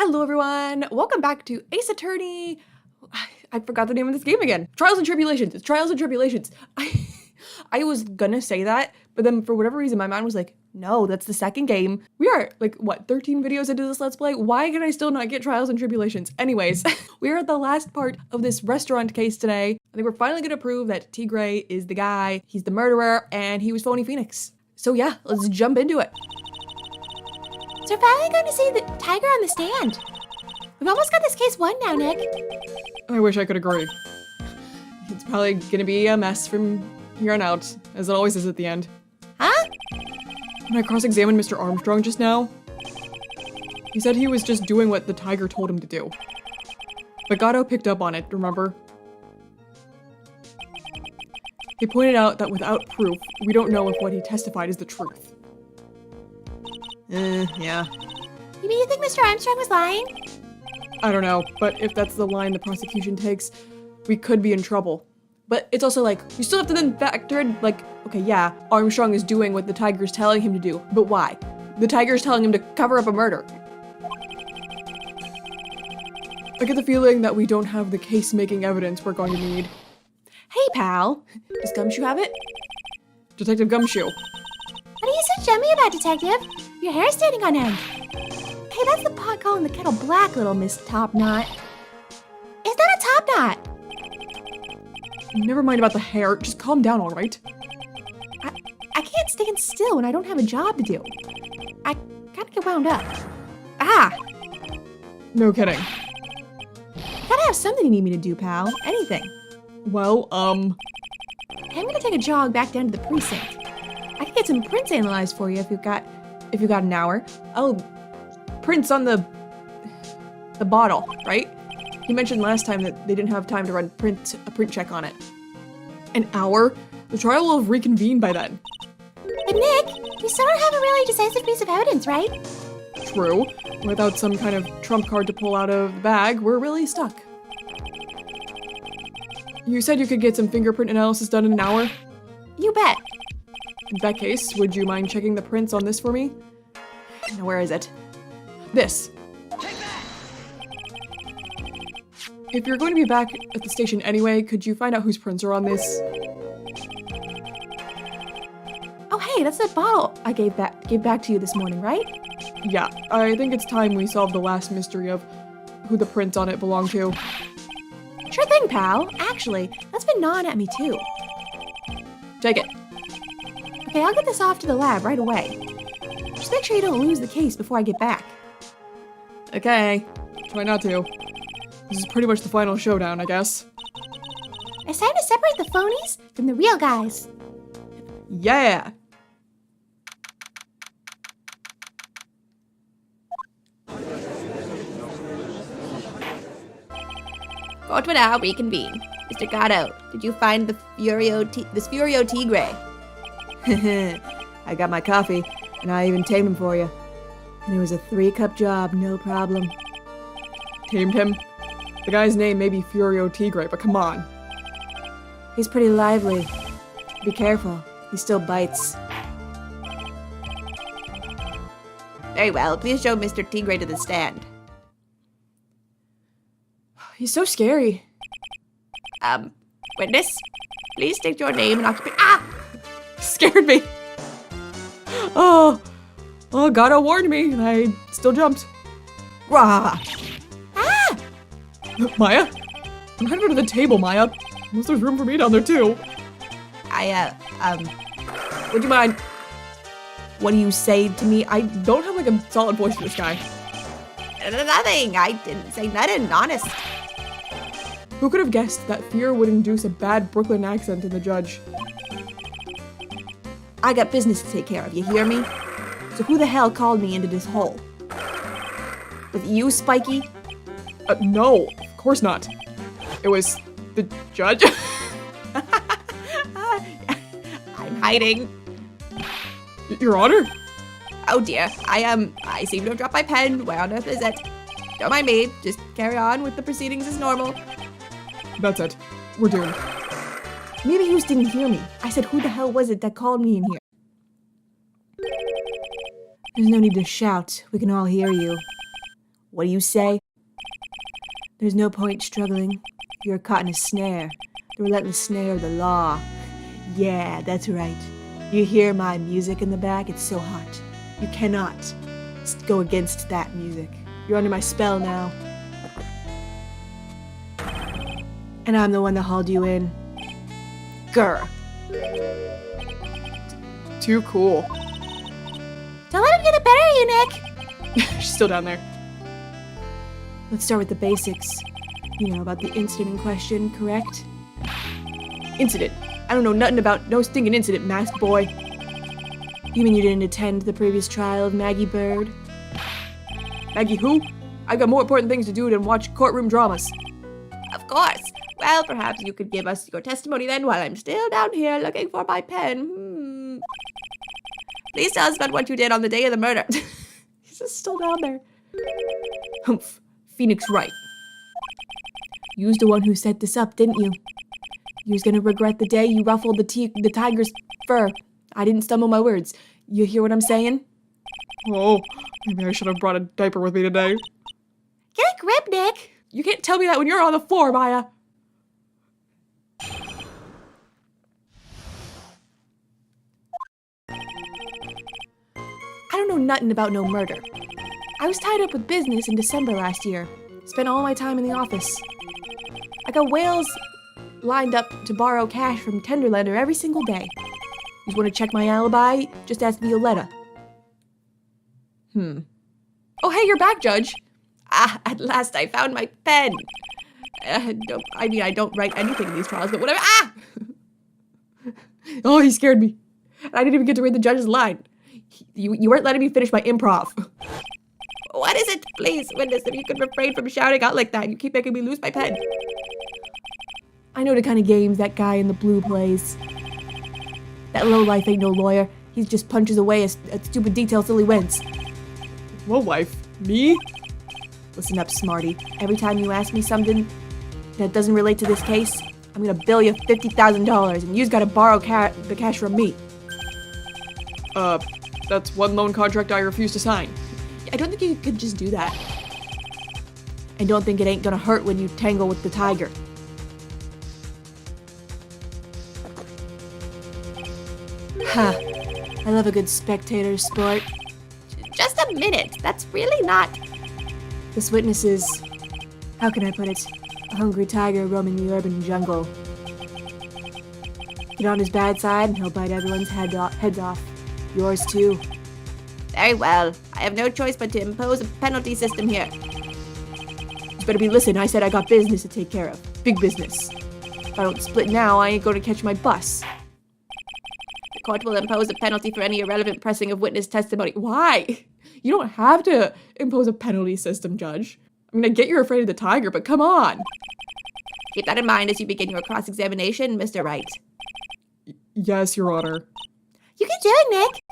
Hello everyone, welcome back to Ace Attorney. I forgot the name of this game again. Trials and Tribulations. It's Trials and Tribulations. I was gonna say that, but then for whatever reason my mind was like, no, that's the second game. We are like, what, 13 videos into this Let's Play? Why can I still not get Trials and Tribulations? Anyways, we are at the last part of this restaurant case today. I think we're finally gonna prove that Tigray is the guy, he's the murderer, and he was Phony Phoenix. So yeah, let's jump into it. So we're finally going to see the tiger on the stand. We've almost got this case won now, Nick. I wish I could agree. It's probably gonna be a mess from here on out, as it always is at the end. Huh? When I cross-examined Mr. Armstrong just now, he said he was just doing what the tiger told him to do. But Gatto picked up on it, remember? He pointed out that without proof, we don't know if what he testified is the truth. Yeah. You mean you think Mr. Armstrong was lying? I don't know, but if that's the line the prosecution takes, we could be in trouble. But it's also like, you still have to then factor in, like, okay, yeah, Armstrong is doing what the tiger's telling him to do, but why? The tiger's telling him to cover up a murder. I get the feeling that we don't have the case-making evidence we're going to need. Hey, pal. Does Gumshoe have it? Detective Gumshoe. What are you so chummy about, Detective? Your hair's standing on end. Hey, that's the pot calling the kettle black, little Miss Top Knot. It's not a top knot. Never mind about the hair. Just calm down, all right? I can't stand still when I don't have a job to do. I gotta get wound up. Ah! No kidding. Gotta have something you need me to do, pal. Anything. Well, Hey, I'm gonna take a jog back down to the precinct. I can get some prints analyzed for you if you've got an hour. Oh, prints on the bottle, right? You mentioned last time that they didn't have time to run a print check on it. An hour? The trial will have reconvened by then. But Nick, you still don't have a really decisive piece of evidence, right? True. Without some kind of trump card to pull out of the bag, we're really stuck. You said you could get some fingerprint analysis done in an hour? You bet. In that case, would you mind checking the prints on this for me? Now, where is it? This. If you're going to be back at the station anyway, could you find out whose prints are on this? Oh hey, that's the bottle I gave back to you this morning, right? Yeah, I think it's time we solve the last mystery of who the prints on it belong to. Sure thing, pal. Actually, that's been gnawing at me too. Take it. Okay, I'll get this off to the lab right away. Just make sure you don't lose the case before I get back. Okay, try not to. This is pretty much the final showdown, I guess. It's time to separate the phonies from the real guys. Yeah! Court will now reconvene. Mr. Gatto, did you find this Furio Tigray? I got my coffee, and I even tamed him for you. And it was a 3-cup job, no problem. Tamed him? The guy's name may be Furio Tigray, but come on. He's pretty lively. Be careful, he still bites. Very well, please show Mr. Tigray to the stand. He's so scary. Witness, please state your name and occupation. Ah! Scared me. Oh, Gatto warned me, and I still jumped. Rah! Ah! Maya? I'm headed to the table, Maya. Unless there's room for me down there, too. Would you mind? What do you say to me? I don't have, like, a solid voice for this guy. Nothing. I didn't say nothing, honest. Who could have guessed that fear would induce a bad Brooklyn accent in the judge? I got business to take care of, you hear me? So who the hell called me into this hole? Was it you, Spiky? No, of course not. It was the judge. I'm hiding. Your Honor? Oh dear, I seem to have dropped my pen. Where on earth is it? Don't mind me, just carry on with the proceedings as normal. That's it. We're doomed. Maybe you just didn't hear me. I said, who the hell was it that called me in here? There's no need to shout. We can all hear you. What do you say? There's no point struggling. You're caught in a snare. The relentless snare of the law. Yeah, that's right. You hear my music in the back? It's so hot. You cannot go against that music. You're under my spell now. And I'm the one that hauled you in. Grr. Too cool. Don't let him get the better of you, Nick. She's still down there. Let's start with the basics. You know about the incident in question, correct? Incident. I don't know nothing about no stinking incident, masked boy. You mean you didn't attend the previous trial of Maggey Bird? Maggey who? I've got more important things to do than watch courtroom dramas. Of course. Well, perhaps you could give us your testimony then while I'm still down here looking for my pen. Please tell us about what you did on the day of the murder. He's just still down there. Humph. Phoenix Wright. You was the one who set this up, didn't you? You was gonna regret the day you ruffled the tiger's fur. I didn't stumble my words. You hear what I'm saying? Oh, maybe I should have brought a diaper with me today. Get a grip, Nick. You can't tell me that when you're on the floor, Maya. I don't know nothing about no murder. I was tied up with business in December last year. Spent all my time in the office. I got whales lined up to borrow cash from Tenderlander every single day. You want to check my alibi? Just ask Violetta. Oh, hey, you're back, Judge. Ah, at last I found my pen. I don't write anything in these trials, but whatever. Ah! Oh, he scared me. I didn't even get to read the judge's line. You weren't letting me finish my improv. What is it? Please, witness, if you could refrain from shouting out like that. You keep making me lose my pen. I know the kind of games that guy in the blue plays. That lowlife ain't no lawyer. He just punches away at stupid details till he wins. Low life? Me? Listen up, smarty. Every time you ask me something that doesn't relate to this case, I'm gonna bill you $50,000 and you's gotta borrow the cash from me. That's one loan contract I refuse to sign. I don't think you could just do that. And don't think it ain't gonna hurt when you tangle with the tiger. Ha! I love a good spectator sport. Just a minute. That's really not... This witness is, how can I put it, a hungry tiger roaming the urban jungle. Get on his bad side and he'll bite everyone's heads off. Yours too. Very well. I have no choice but to impose a penalty system here. You better be listening. I said I got business to take care of. Big business. If I don't split now, I ain't gonna catch my bus. The court will impose a penalty for any irrelevant pressing of witness testimony. Why? You don't have to impose a penalty system, Judge. I mean, I get you're afraid of the tiger, but come on. Keep that in mind as you begin your cross-examination, Mr. Wright. Yes, Your Honor. You can do it, Nick.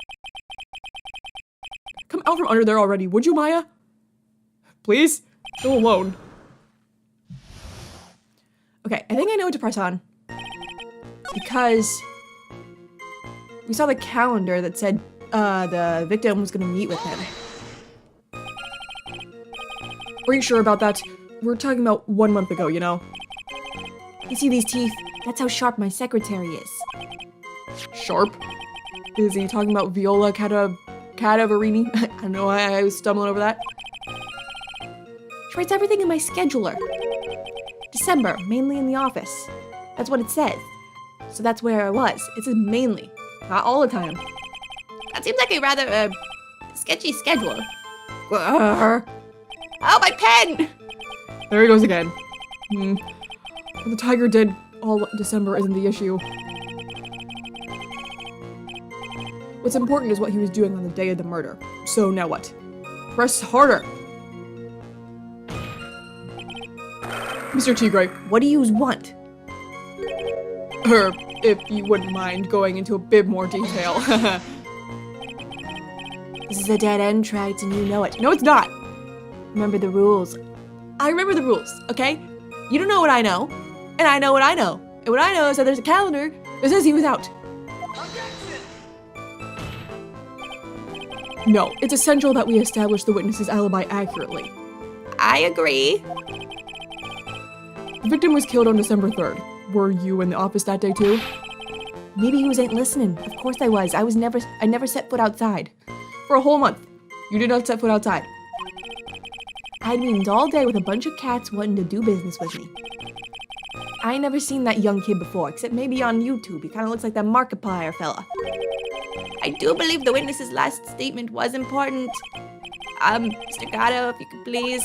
Come out from under there already, would you, Maya? Please? Go alone. Okay, I think I know what to press on. Because we saw the calendar that said the victim was gonna meet with him. Are you sure about that? We're talking about 1 month ago, you know? You see these teeth? That's how sharp my secretary is. Sharp? Is he talking about Viola Cadaverini? I don't know why I was stumbling over that. She writes everything in my scheduler. December, mainly in the office. That's what it says. So that's where I was. It says mainly, not all the time. That seems like a rather, sketchy schedule. Grr. Oh, my pen! There he goes again. What the tiger did all December isn't the issue. What's important is what he was doing on the day of the murder. So now what? Press harder! Mr. Tigre, What do you want? if you wouldn't mind going into a bit more detail. This is a dead end, Wright, and you know it. No, it's not! Remember the rules. I remember the rules, okay? You don't know what I know, and I know what I know. And what I know is that there's a calendar that says he was out. No, it's essential that we establish the witness's alibi accurately. I agree. The victim was killed on December 3rd. Were you in the office that day too? Maybe he ain't listening. Of course I was. I never set foot outside. For a whole month. You did not set foot outside. I'd meetings all day with a bunch of cats wanting to do business with me. I ain't never seen that young kid before, except maybe on YouTube. He kind of looks like that Markiplier fella. I do believe the witness's last statement was important. Mr. Gatto, if you could please.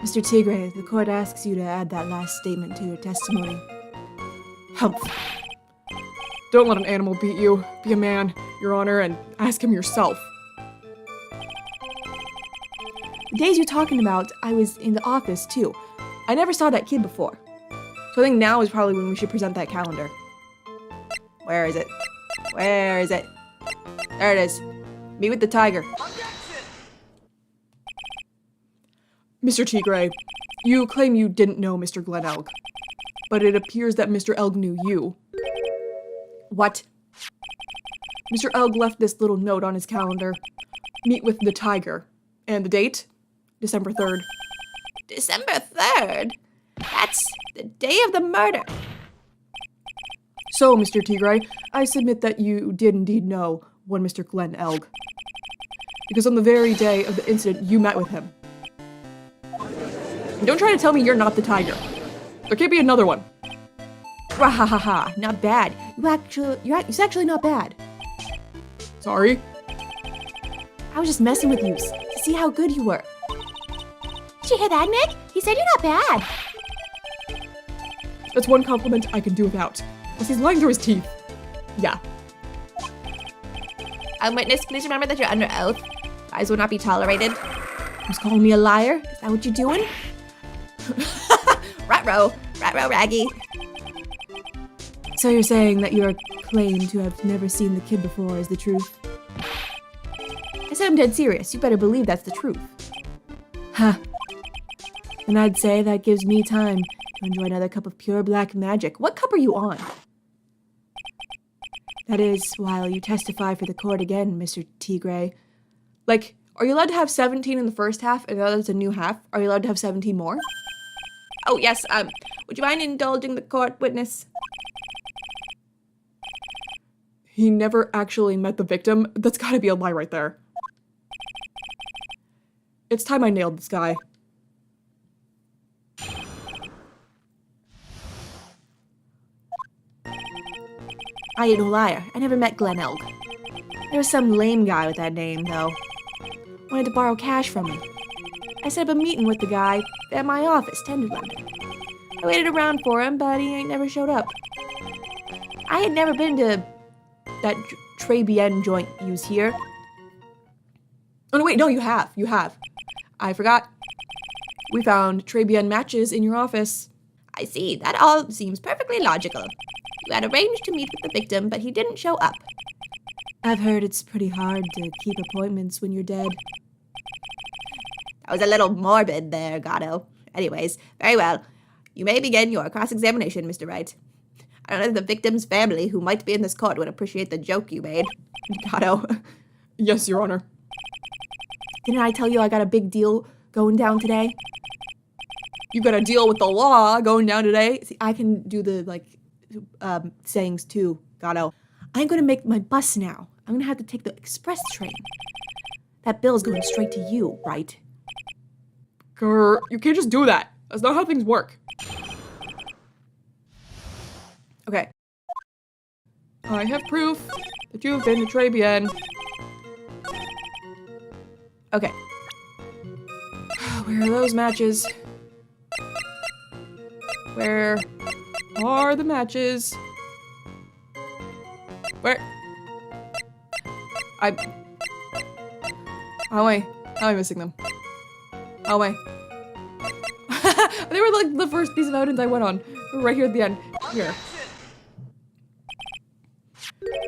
Mr. Tigre, the court asks you to add that last statement to your testimony. Humph. Don't let an animal beat you. Be a man, Your Honor, and ask him yourself. The days you're talking about, I was in the office too. I never saw that kid before. So I think now is probably when we should present that calendar. Where is it? Where is it? There it is. Meet with the tiger. Mr. Tigre, you claim you didn't know Mr. Glenn Elg, but it appears that Mr. Elg knew you. What? Mr. Elg left this little note on his calendar. Meet with the tiger. And the date? December 3rd. December 3rd? That's the day of the murder. So, Mr. Tigre, I submit that you did indeed know one Mr. Glenn Elg. Because on the very day of the incident, you met with him. And don't try to tell me you're not the tiger. There can't be another one. Wahahaha, not bad. It's actually not bad. Sorry? I was just messing with you to see how good you were. Did you hear that, Nick? He said you're not bad. That's one compliment I can do without. Plus he's lying through his teeth. Yeah. Witness, please remember that you're under oath. Lies will not be tolerated. Who's calling me a liar? Is that what you're doing? Ruh-roh, Raggy. So you're saying that your claim to have never seen the kid before is the truth? I said I'm dead serious. You better believe that's the truth. Huh. And I'd say that gives me time to enjoy another cup of pure black magic. What cup are you on? That is, while you testify for the court again, Mr. Tigre. Like, are you allowed to have 17 in the first half and now that's a new half? Are you allowed to have 17 more? Oh, yes, would you mind indulging the court, witness? He never actually met the victim? That's gotta be a lie right there. It's time I nailed this guy. I ain't no liar. I never met Glenn Elg. There was some lame guy with that name, though. Wanted to borrow cash from me. I set up a meeting with the guy at my office, Tenderlander. I waited around for him, but he ain't never showed up. I had never been to that Tribulations joint use here. Oh, no, wait, no, you have. You have. I forgot. We found Tribulations matches in your office. I see. That all seems perfectly logical. You had arranged to meet with the victim, but he didn't show up. I've heard it's pretty hard to keep appointments when you're dead. That was a little morbid there, Gatto. Anyways, very well. You may begin your cross-examination, Mr. Wright. I don't know if the victim's family, who might be in this court, would appreciate the joke you made. Gatto. Yes, Your Honor. Didn't I tell you I got a big deal going down today? You gotta deal with the law going down today. See, I can do the, sayings too, Gatto. I'm gonna make my bus now. I'm gonna have to take the express train. That bill's going straight to you, right? Grr, you can't just do that. That's not how things work. Okay. I have proof that you've been to Tribulations. Okay. Where are those matches? Where are the matches? Where? How am I missing them? How am I? They were like the first piece of evidence I went on. They were right here at the end. Here.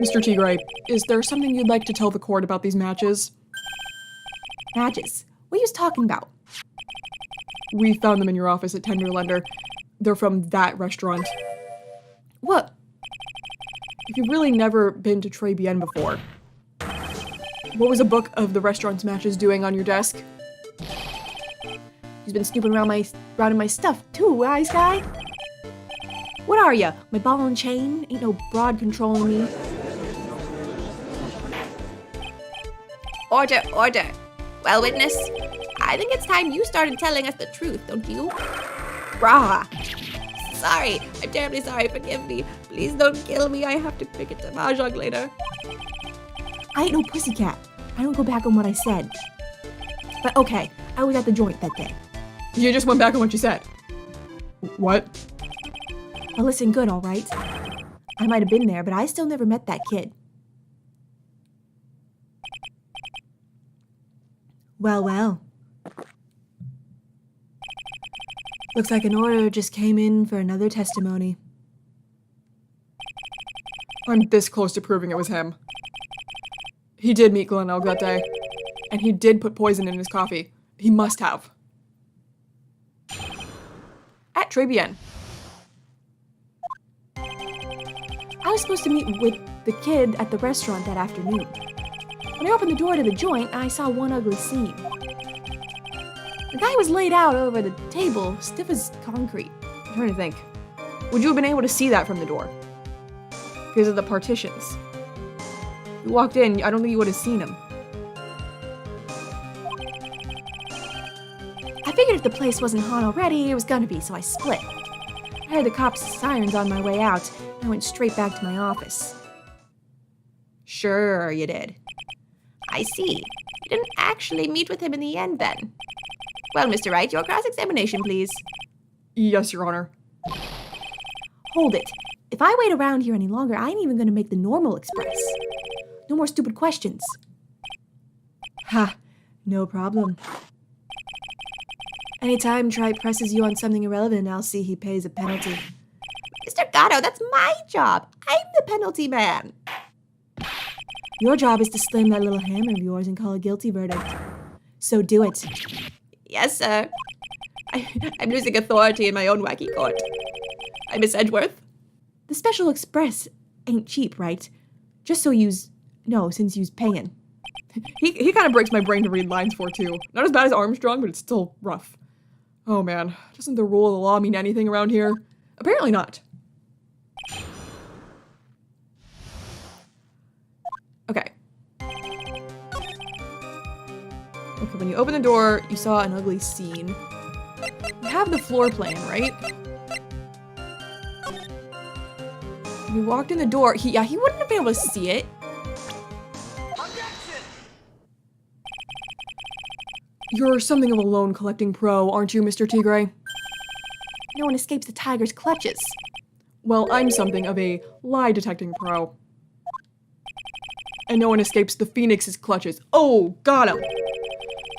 Mr. Tigre, is there something you'd like to tell the court about these matches? Matches? What are you talking about? We found them in your office at Tenderlander. They're from that restaurant. What? If you've really never been to Tribulations before, what was a book of the restaurant's matches doing on your desk? He's been snooping around in my stuff too, wise guy. What are ya? My ball and chain? Ain't no broad controlling me. Order, order. Well, witness, I think it's time you started telling us the truth, don't you? Brah. Sorry, I'm terribly sorry, forgive me. Please don't kill me, I have to pick it to Mahjong later. I ain't no pussycat. I don't go back on what I said. But okay, I was at the joint that day. You just went back on what you said. What? Well, listen good, all right? I might have been there, but I still never met that kid. Well, well. Looks like an order just came in for another testimony. I'm this close to proving it was him. He did meet Glen Elk that day, and he did put poison in his coffee. He must have. At Tribulations. I was supposed to meet with the kid at the restaurant that afternoon. When I opened the door to the joint, I saw one ugly scene. The guy was laid out over the table, stiff as concrete. I'm trying to think. Would you have been able to see that from the door? Because of the partitions. You walked in, I don't think you would have seen him. I figured if the place wasn't hot already, it was gonna be, so I split. I heard the cops' sirens on my way out, and I went straight back to my office. Sure, you did. I see. You didn't actually meet with him in the end, then. Well, Mr. Wright, your cross-examination, please. Yes, Your Honor. Hold it. If I wait around here any longer, I ain't even gonna make the normal express. No more stupid questions. Ha, no problem. Anytime Tripe presses you on something irrelevant, I'll see he pays a penalty. Mr. Gatto, that's my job. I'm the penalty man. Your job is to slam that little hammer of yours and call a guilty verdict. So do it. Yes, sir. I'm losing authority in my own wacky court. I'm Miss Edgeworth. The Special Express ain't cheap, right? Just so since you's paying. He kind of breaks my brain to read lines for, too. Not as bad as Armstrong, but it's still rough. Oh, man. Doesn't the rule of the law mean anything around here? Apparently not. Okay. Okay, when you open the door, you saw an ugly scene. You have the floor plan, right? When you walked in the door, he wouldn't have been able to see it. You're something of a loan collecting pro, aren't you, Mr. Tigray? No one escapes the tiger's clutches. Well, I'm something of a lie detecting pro. And no one escapes the Phoenix's clutches. Oh, got him!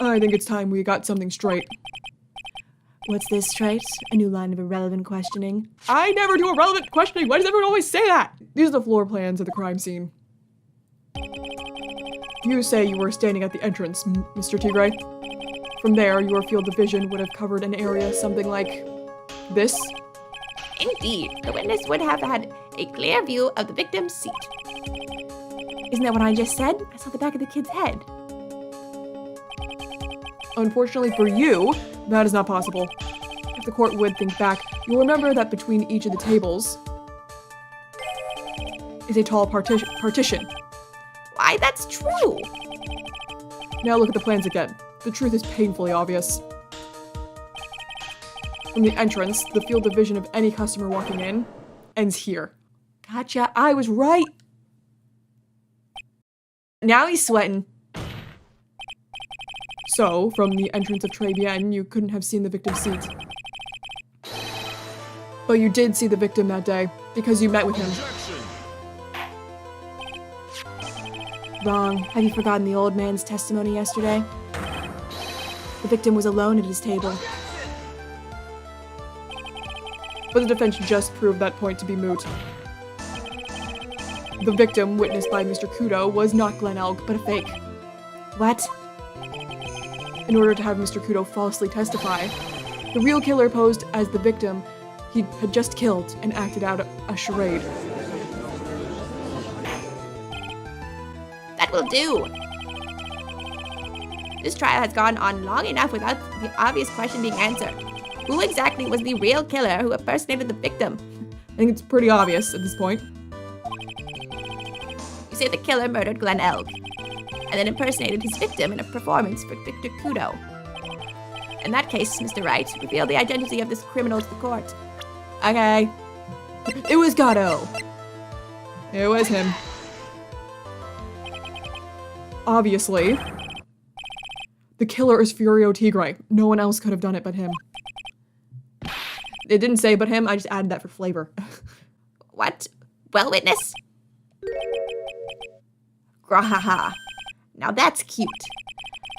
I think it's time we got something straight. What's this, Trite? A new line of irrelevant questioning? I never do irrelevant questioning! Why does everyone always say that? These are the floor plans of the crime scene. You say you were standing at the entrance, Mr. Tigray. From there, your field of vision would have covered an area something like this. Indeed, the witness would have had a clear view of the victim's seat. Isn't that what I just said? I saw the back of the kid's head. Unfortunately for you, that is not possible. If the court would think back, you'll remember that between each of the tables is a tall partition. Why, that's true. Now look at the plans again. The truth is painfully obvious. From the entrance, the field of vision of any customer walking in ends here. Gotcha, I was right! Now he's sweating. So, from the entrance of Tribulations, you couldn't have seen the victim's seat. But you did see the victim that day, because you met with him. Wrong. Have you forgotten the old man's testimony yesterday? The victim was alone at his table. But the defense just proved that point to be moot. The victim, witnessed by Mr. Kudo, was not Glen Elk, but a fake. What? In order to have Mr. Kudo falsely testify, the real killer posed as the victim he had just killed and acted out a charade. That will do. This trial has gone on long enough without the obvious question being answered. Who exactly was the real killer who impersonated the victim? I think it's pretty obvious at this point. You say the killer murdered Glenn Elg, and then impersonated his victim in a performance for Victor Kudo. In that case, Mr. Wright, reveal the identity of this criminal to the court. Okay. It was Gatto. It was him. Obviously. The killer is Furio Tigre. No one else could have done it but him. It didn't say but him, I just added that for flavor. What? Well, witness? Grahaha. Now that's cute.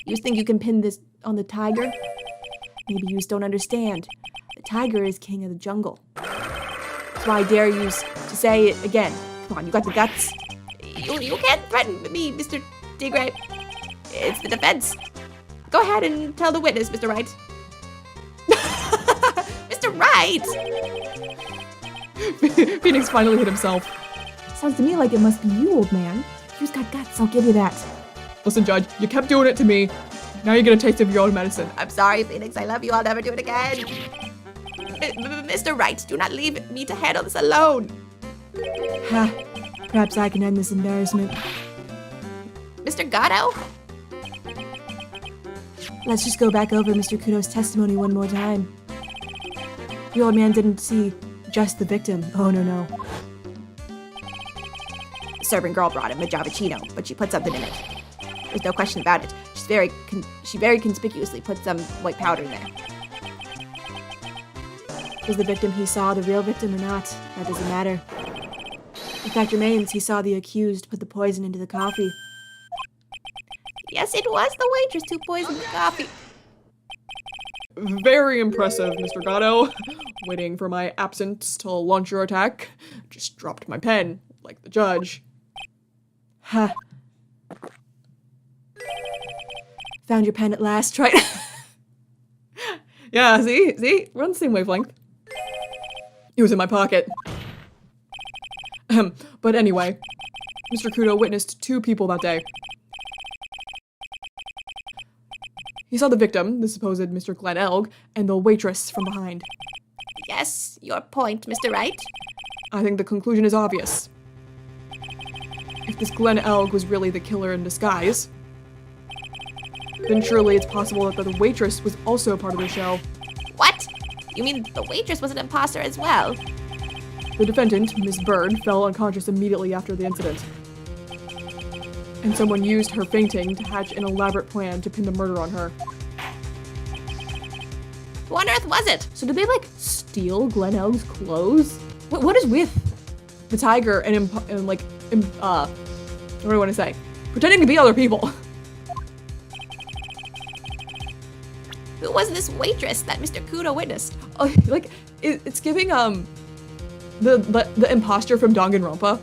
You think you can pin this on the tiger? Maybe you just don't understand. The tiger is king of the jungle. That's why I dare you to say it again. Come on, you got the guts. You can't threaten me, Mr. Tigre. It's the defense. Go ahead and tell the witness, Mr. Wright. Mr. Wright! Phoenix finally hit himself. Sounds to me like it must be you, old man. You've got guts, I'll give you that. Listen, Judge, you kept doing it to me. Now you get a taste of your own medicine. I'm sorry, Phoenix. I love you. I'll never do it again. Mr. Wright, do not leave me to handle this alone. Ha! Perhaps I can end this embarrassment. Mr. Gatto? Let's just go back over Mr. Kudo's testimony one more time. The old man didn't see just the victim. Oh, no. The servant girl brought him a Javicino, but she put something in it. There's no question about it. She very conspicuously put some white powder in there. Was the victim he saw the real victim or not? That doesn't matter. The fact remains he saw the accused put the poison into the coffee. Yes, it was the waitress who poisoned the coffee. Very impressive, Mr. Gatto. Waiting for my absence to launch your attack. Just dropped my pen, like the judge. Ha! Found your pen at last, right? Yeah, see? We're on the same wavelength. It was in my pocket. But anyway, Mr. Kudo witnessed 2 people that day. He saw the victim, the supposed Mr. Glenn Elg, and the waitress from behind. Yes, your point, Mr. Wright. I think the conclusion is obvious. If this Glenn Elg was really the killer in disguise, then surely it's possible that the waitress was also part of the show. What? You mean the waitress was an imposter as well? The defendant, Miss Bird, fell unconscious immediately after the incident. And someone used her fainting to hatch an elaborate plan to pin the murder on her. Who on earth was it? So did they, steal Glenn Elg's clothes? What is with the tiger and what do I want to say? Pretending to be other people. Who was this waitress that Mr. Kudo witnessed? It's giving, the imposter from Danganronpa.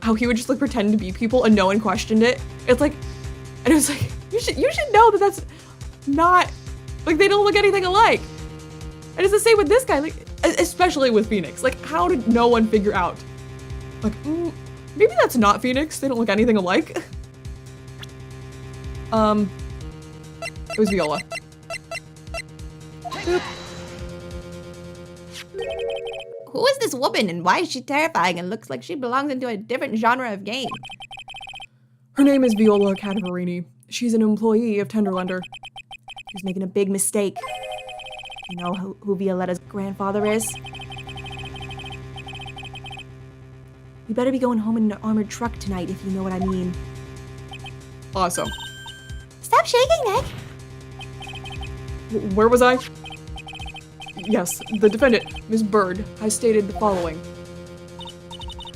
How he would just pretend to be people and no one questioned it. It's like, and it was like, you should know that that's not, they don't look anything alike. And it's the same with this guy, especially with Phoenix. How did no one figure out? Maybe that's not Phoenix. They don't look anything alike. It was Viola. Boop. Who is this woman and why is she terrifying and looks like she belongs into a different genre of game? Her name is Viola Cadavarini. She's an employee of Tenderlander. She's making a big mistake. You know who Violetta's grandfather is? You better be going home in an armored truck tonight, if you know what I mean. Awesome. Stop shaking, Nick. Where was I? Yes, the defendant, Miss Bird, has stated the following.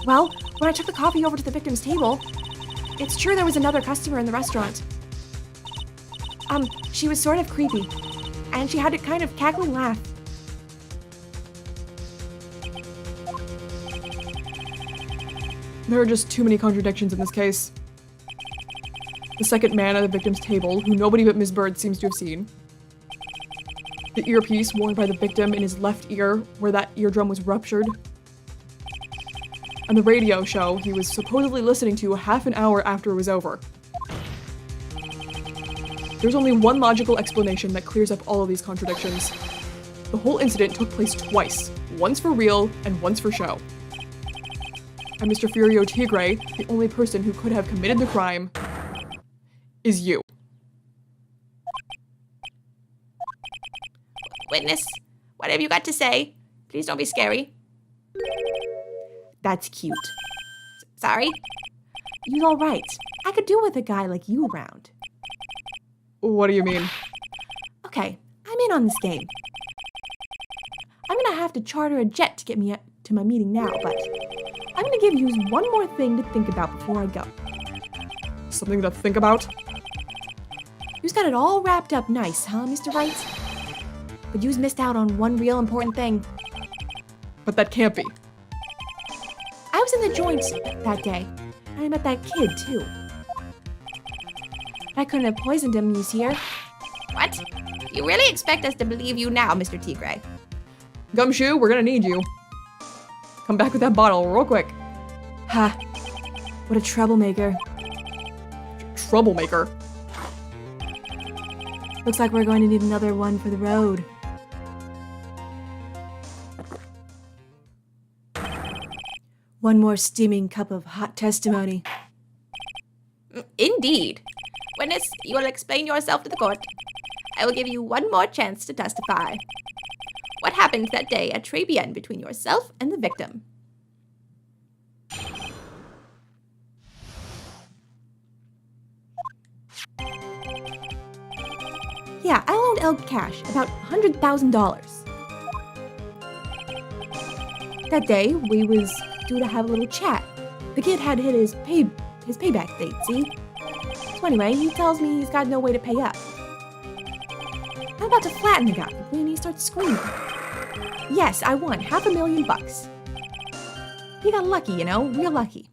Well, when I took the coffee over to the victim's table, it's true there was another customer in the restaurant. She was sort of creepy, and she had a kind of cackling laugh. There are just too many contradictions in this case. The second man at the victim's table, who nobody but Miss Bird seems to have seen. The earpiece worn by the victim in his left ear, where that eardrum was ruptured. And the radio show he was supposedly listening to half an hour after it was over. There's only one logical explanation that clears up all of these contradictions. The whole incident took place twice, once for real and once for show. And Mr. Furio Tigre, the only person who could have committed the crime, is you. Witness, what have you got to say? Please don't be scary. That's cute. Sorry? You're all right. I could do with a guy like you around. What do you mean? Okay, I'm in on this game. I'm gonna have to charter a jet to get me to my meeting now, but I'm gonna give you one more thing to think about before I go. Something to think about? You've got it all wrapped up nice, huh, Mr. Wright? But you've missed out on one real important thing. But that can't be. I was in the joint that day, and I met that kid, too. I couldn't have poisoned him, you hear? What? You really expect us to believe you now, Mr. Tigre? Gumshoe, we're gonna need you. Come back with that bottle real quick. Ha! What a troublemaker. Troublemaker. Looks like we're going to need another one for the road. One more steaming cup of hot testimony. Indeed. Witness, you will explain yourself to the court. I will give you one more chance to testify. What happened that day at Tribulations between yourself and the victim? Yeah, I loaned Elk cash, about $100,000. That day, we was due to have a little chat. The kid had hit his payback date, see? So anyway, he tells me he's got no way to pay up. I'm about to flatten the guy when he starts screaming. Yes, I won $500,000. He got lucky, you know, real lucky.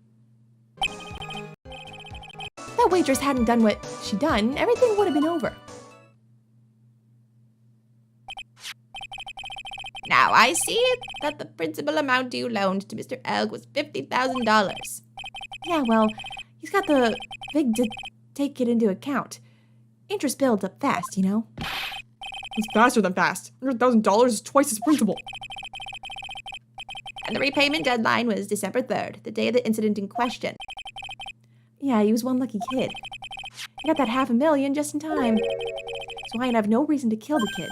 If that waitress hadn't done what she done, everything would have been over. Now I see that the principal amount you loaned to Mr. Elk was $50,000. Yeah, well, he's got the big to take it into account. Interest builds up fast, you know? It's faster than fast. $100,000 is twice his principal. And the repayment deadline was December 3rd, the day of the incident in question. Yeah, he was one lucky kid. He got that $500,000 just in time. So I ain't have no reason to kill the kid.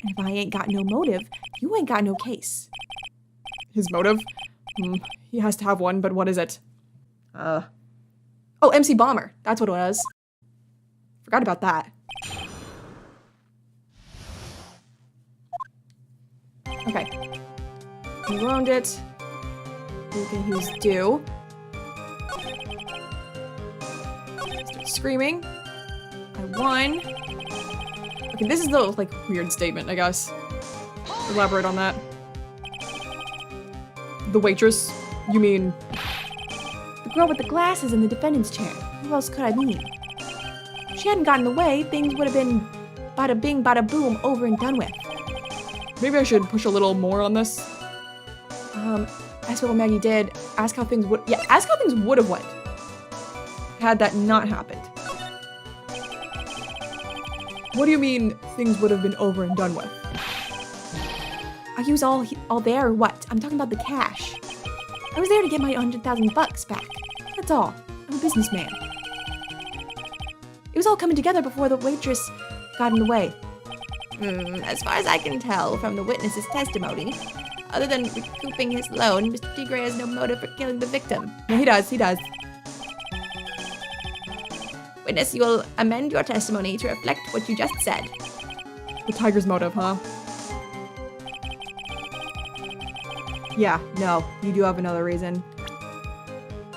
And if I ain't got no motive, you ain't got no case. His motive? He has to have one, but what is it? Oh, MC Bomber. That's what it was. Forgot about that. Okay. He loaned it. Okay, he was due. Starts screaming. I won. Okay, this is the, like, weird statement, I guess. Elaborate on that. The waitress? You mean... The girl with the glasses in the defendant's chair. Who else could I mean? If she hadn't gotten away, things would have been bada bing, bada boom, over and done with. Maybe I should push a little more on this. Ask what Maggey did. Ask how things would... Yeah, ask how things would have went. Had that not happened. What do you mean, things would have been over and done with? Are you all there or what? I'm talking about the cash. I was there to get my $100,000 back. That's all. I'm a businessman. It was all coming together before the waitress got in the way. As far as I can tell from the witness's testimony, other than recouping his loan, Mr. Tigre has no motive for killing the victim. No, he does. Witness, you will amend your testimony to reflect what you just said. The tiger's motive, huh? Yeah, no, you do have another reason.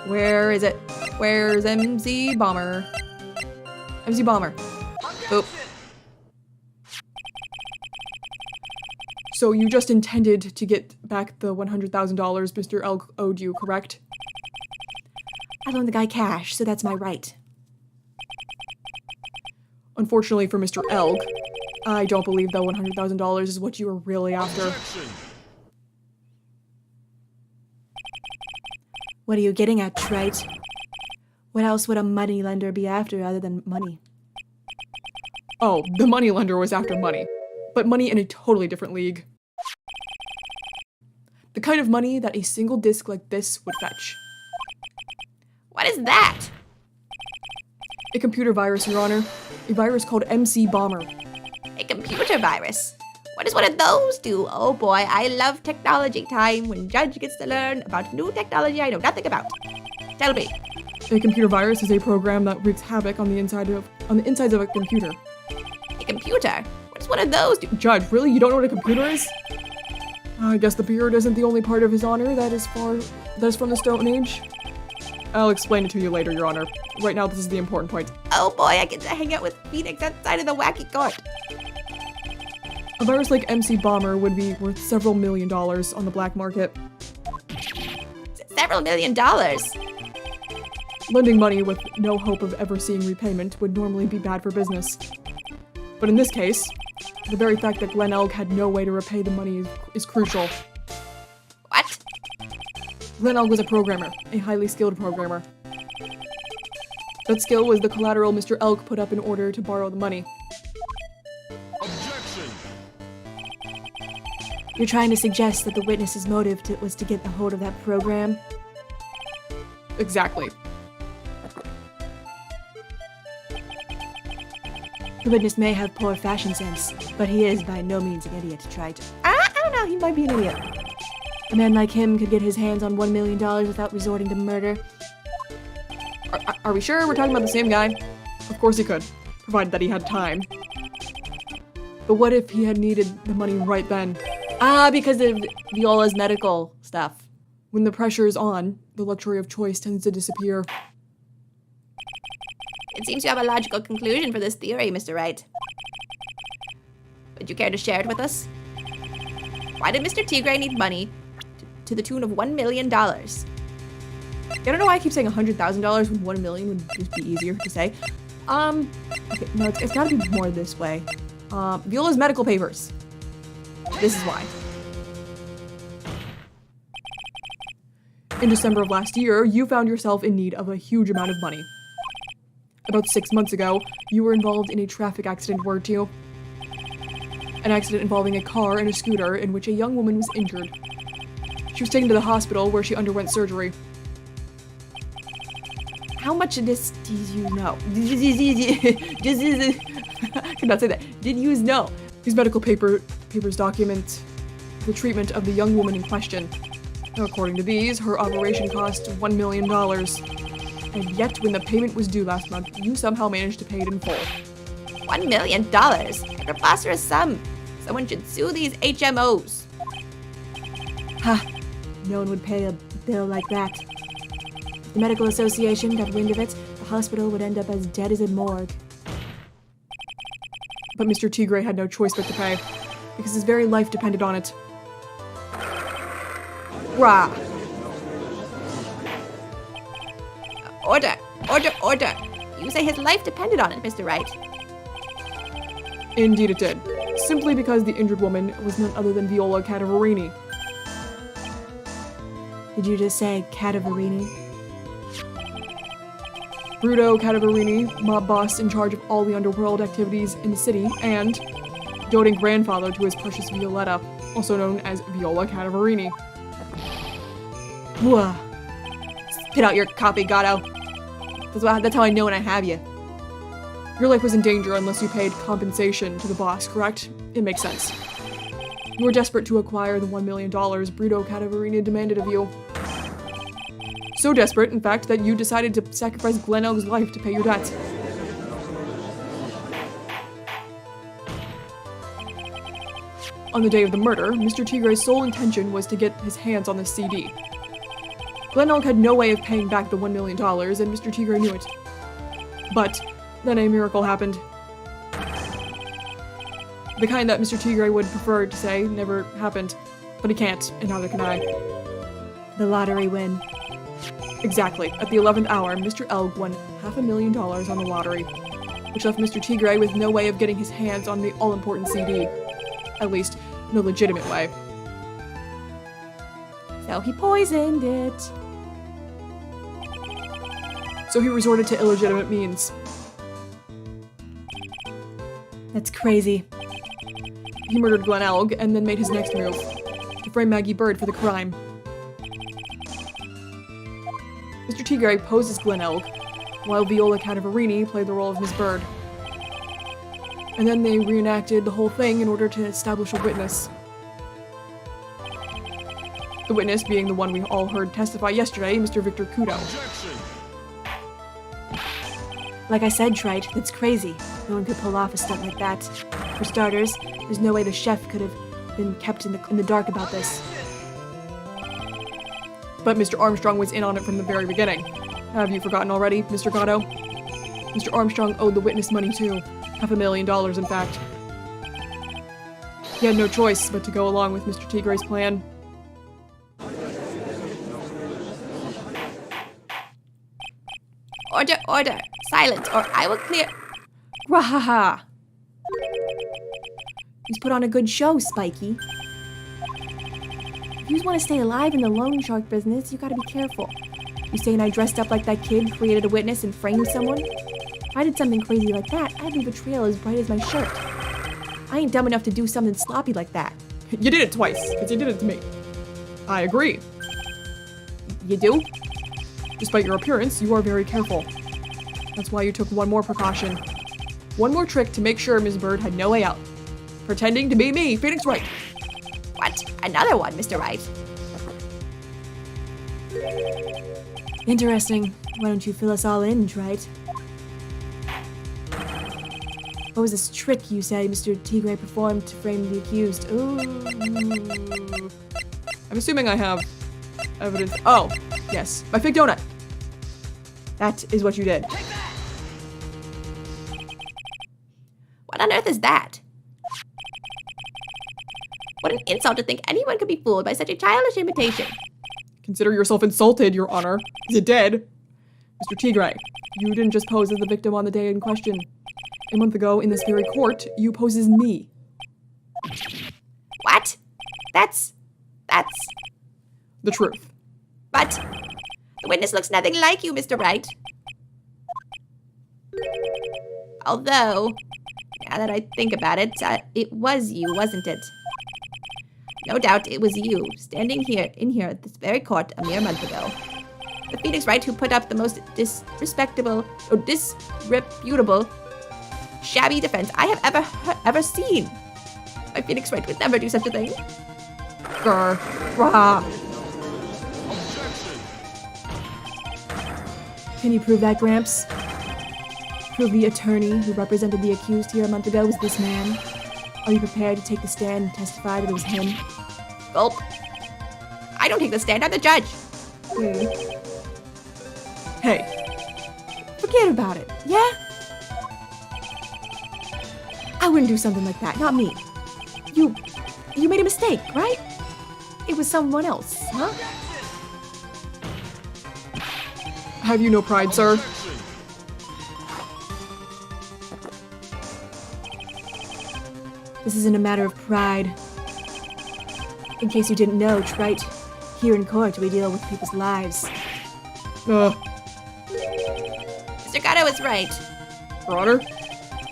Where is it? Where's MC Bomber? MC Bomber. Oop. So you just intended to get back the $100,000 Mr. Elk owed you, correct? I loaned the guy cash, so that's my right. Unfortunately for Mr. Elk, I don't believe that $100,000 is what you were really after. What are you getting at, Wright? What else would a moneylender be after other than money? Oh, the moneylender was after money. But money in a totally different league. The kind of money that a single disc like this would fetch. What is that? A computer virus, Your Honor. A virus called MC Bomber. A computer virus. What does one of those do? Oh boy, I love technology time when Judge gets to learn about new technology I know nothing about. Tell me. A computer virus is a program that wreaks havoc on the insides of a computer. A computer? What does one of those do? Judge, really? You don't know what a computer is? I guess the beard isn't the only part of his honor that is from the Stone Age. I'll explain it to you later, Your Honor. Right now, this is the important point. Oh boy, I get to hang out with Phoenix outside of the wacky court. A virus like MC Bomber would be worth several $1 million on the black market. Several $1 million. Lending money with no hope of ever seeing repayment would normally be bad for business. But in this case, the very fact that Glen Elg had no way to repay the money is crucial. What? Glen Elg was a programmer, a highly skilled programmer. That skill was the collateral Mr. Elk put up in order to borrow the money. Objection! You're trying to suggest that the witness's motive was to get a hold of that program? Exactly. The witness may have poor fashion sense, but he is by no means an idiot, Trite. I don't know, he might be an idiot. A man like him could get his hands on $1 million without resorting to murder. Are we sure we're talking about the same guy? Of course he could, provided that he had time. But what if he had needed the money right then? Because of Viola's medical stuff. When the pressure is on, the luxury of choice tends to disappear. It seems you have a logical conclusion for this theory, Mr. Wright. Would you care to share it with us? Why did Mr. Tigray need money to the tune of $1 million? I don't know why I keep saying $100,000 when 1 million would just be easier to say. Okay, no, it's gotta be more this way. Viola's medical papers. This is why. In December of last year, you found yourself in need of a huge amount of money. About 6 months ago, you were involved in a traffic accident, weren't you? An accident involving a car and a scooter in which a young woman was injured. She was taken to the hospital where she underwent surgery. How much of this did you know? I could not say that. Did you know? These medical papers document the treatment of the young woman in question. Now, according to these, her operation cost $1 million. And yet, when the payment was due last month, you somehow managed to pay it in full. $1 million? A preposterous sum. Someone should sue these HMOs. Ha! No one would pay a bill like that. If the medical association got wind of it, the hospital would end up as dead as a morgue. But Mr. Tigray had no choice but to pay, because his very life depended on it. Rah. Order! Order! Order! You say his life depended on it, Mr. Wright. Indeed it did. Simply because the injured woman was none other than Viola Cadavarini. Did you just say Cadavarini? Bruto Cadavarini, mob boss in charge of all the underworld activities in the city, and doting grandfather to his precious Violetta, also known as Viola Cadavarini. Whoa. Spit out your copy, Gatto. That's how I know when I have you. Your life was in danger unless you paid compensation to the boss, correct? It makes sense. You were desperate to acquire the $1 million Bruto Cadavarini demanded of you. So desperate, in fact, that you decided to sacrifice Glen Elg's life to pay your debt. On the day of the murder, Mr. Tigray's sole intention was to get his hands on this CD. Glen Elg had no way of paying back the $1 million, and Mr. Tigray knew it. But then a miracle happened. The kind that Mr. Tigray would prefer to say never happened, but he can't, and neither can I. The lottery win. Exactly. At the 11th hour, Mr. Elg won $500,000 on the lottery, which left Mr. Tigray with no way of getting his hands on the all-important CD. At least, no legitimate way. So he poisoned it. So he resorted to illegitimate means. That's crazy. He murdered Glen Elg and then made his next move, to frame Maggey Bird for the crime. Mr. Tigray posed as Glen Elg, while Viola Cadaverini played the role of Miss Bird. And then they reenacted the whole thing in order to establish a witness. The witness being the one we all heard testify yesterday, Mr. Victor Kudo. Like I said, Wright, that's crazy. No one could pull off a stunt like that. For starters, there's no way the chef could have been kept in the dark about this. But Mr. Armstrong was in on it from the very beginning. Have you forgotten already, Mr. Gatto? Mr. Armstrong owed the witness money too. $500,000, in fact. He had no choice but to go along with Mr. Tigray's plan. Order, order. Silence, or I will clear... Wahaha! He's put on a good show, Spiky. If you want to stay alive in the loan shark business, you gotta be careful. You saying I dressed up like that kid, created a witness, and framed someone? If I did something crazy like that, I'd leave a trail as bright as my shirt. I ain't dumb enough to do something sloppy like that. You did it twice, because you did it to me. I agree. You do? Despite your appearance, you are very careful. That's why you took one more precaution. One more trick to make sure Ms. Bird had no way out. Pretending to be me, Phoenix Wright. What? Another one, Mr. Wright. Interesting. Why don't you fill us all in, Wright? What was this trick you said Mr. Tigray performed to frame the accused? Ooh. I'm assuming I have evidence. Oh, yes. My fake donut. That is what you did. What on earth is that? What an insult to think anyone could be fooled by such a childish imitation. Consider yourself insulted, Your Honor. Is it dead? Mr. Tigray, you didn't just pose as the victim on the day in question. A month ago, in this very court, you posed as me. What? That's... The truth. But the witness looks nothing like you, Mr. Wright. Although, now that I think about it, it was you, wasn't it? No doubt it was you, standing in here at this very court a mere month ago. The Phoenix Wright who put up the most disreputable, shabby defense I have ever seen. My Phoenix Wright would never do such a thing. Grr. Rah. Can you prove that, Gramps? Prove the attorney who represented the accused here a month ago was this man? Are you prepared to take the stand and testify that it was him? Gulp. I don't take the stand, I'm the judge. Hey. Forget about it, yeah? I wouldn't do something like that, not me. You made a mistake, right? It was someone else, huh? Have you no pride, sir? This isn't a matter of pride. In case you didn't know, Wright, here in court we deal with people's lives. Mr. Gatto is right. Your Honor?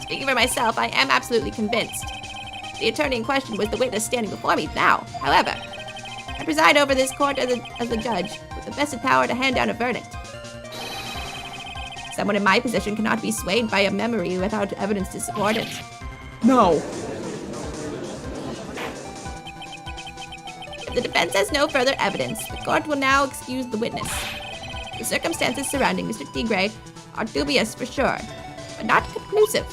Speaking for myself, I am absolutely convinced. The attorney in question was the witness standing before me now. However, I preside over this court as the judge, with the vested power to hand down a verdict. Someone in my position cannot be swayed by a memory without evidence to support it. No. If the defense has no further evidence, the court will now excuse the witness. The circumstances surrounding Mr. Tigray are dubious for sure, but not conclusive.